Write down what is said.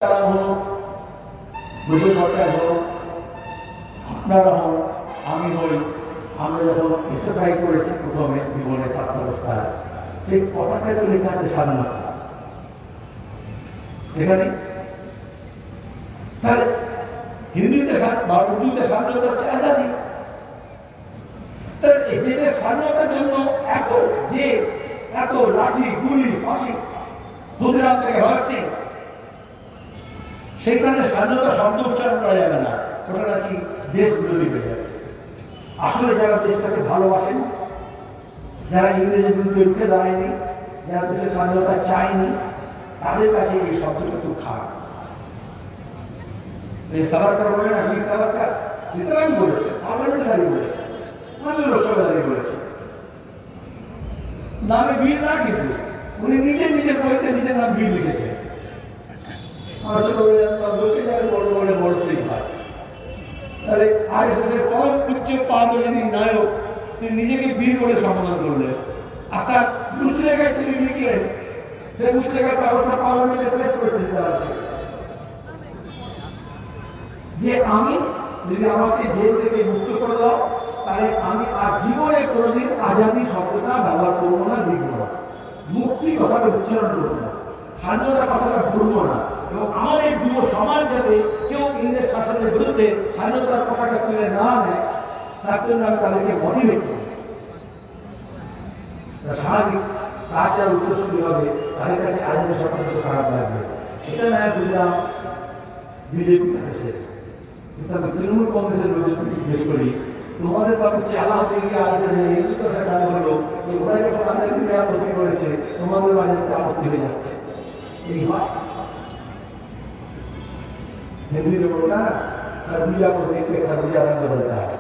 তারা হন, বুঝে সরকার হন, আপনারা হন, আমি হই, আমরা যখন এসএফআই করেছি প্রথমে জীবনে ছাত্রাবস্থায়, সেই পতাকাতে লেখা আছে স্বাধীনতা। এখানে তাহলে হিন্দিতে বা উর্দুতে স্বাধীনতা হচ্ছে আজাদি। এদের স্বাধীনতার জন্য এত লাঠি গুলি ফাঁসি ক্ষুদিরাম থেকে হচ্ছে, সেখানে স্বাধীনতা শব্দ উচ্চারণ করা যাবে না, ওটা নাকি দেশ বিরোধী হয়ে যাচ্ছে। আসলে যারা দেশটাকে ভালোবাসেন, যারা ইংরেজের বিরুদ্ধে রুখে দাঁড়ায়নি, যারা দেশের স্বাধীনতা চায়নি, তাদের কাছে এই শব্দটা খুব খারাপ। এই সাভারকার বলে না, বীর সাভারকার চিত্রাং বলেছে, পার্লামেন্টারি বলেছে, আমি রসগোল্লা বলেছে, নামে বীর না, কিন্তু উনি নিজের বইতে নিজের নাম বীর লিখেছে। আমার ছোটবেলায় বলতে যাবে বড় বড় বড় সিং হয়। তাহলে আরএসএস এর পরম উচ্চ পাদবিনী নায়ক তিনি নিজেকে বীর বলে সম্বোধন করলেন, আর তার মুচলেখায় তিনি লিখলেন, যে মুচলেখা ব্যবস্থা পার্লামেন্টে পেশ করেছে যে আমি যদি আমাকে জেল থেকে মুক্ত করে দাও, তাহলে আমি আর জীবনে কোনোদিন আজাদি শব্দটা ব্যবহার করবো না, লিখবো না, মুক্তি কথাটা উচ্চারণ করবো না, স্বাধীনতা কথাটা বলবো না, এবং আমাদের যুব সমাজ যাতে কেউ ইংরেজ শাসনের বিরুদ্ধে স্বাধীনতার কথাটা তুলে না নেয়, তার জন্য আমি তাদেরকে মোটিভেট করি। স্বাভাবিক তার যার উত্তরসূরি হবে, তাদের কাছে আজাদি শব্দটা তো খারাপ লাগবে। সেটা না বুঝলাম বিজেপি শেষ, কিন্তু আমি তৃণমূল কংগ্রেসের লোকদের জিজ্ঞেস করি, তোমাদের বাবু চালা হতে গিয়ে আসছে যে এই তো সেটা হলো, ওরা যখন আজাদি দেওয়া ক্ষতি করেছে, তোমাদের বাজারতে আপত্তি হয়ে যাচ্ছে। এই হয় हिंदी में बोलना ना, खरबूजा को देख के खरबूजा रंग बदलता है।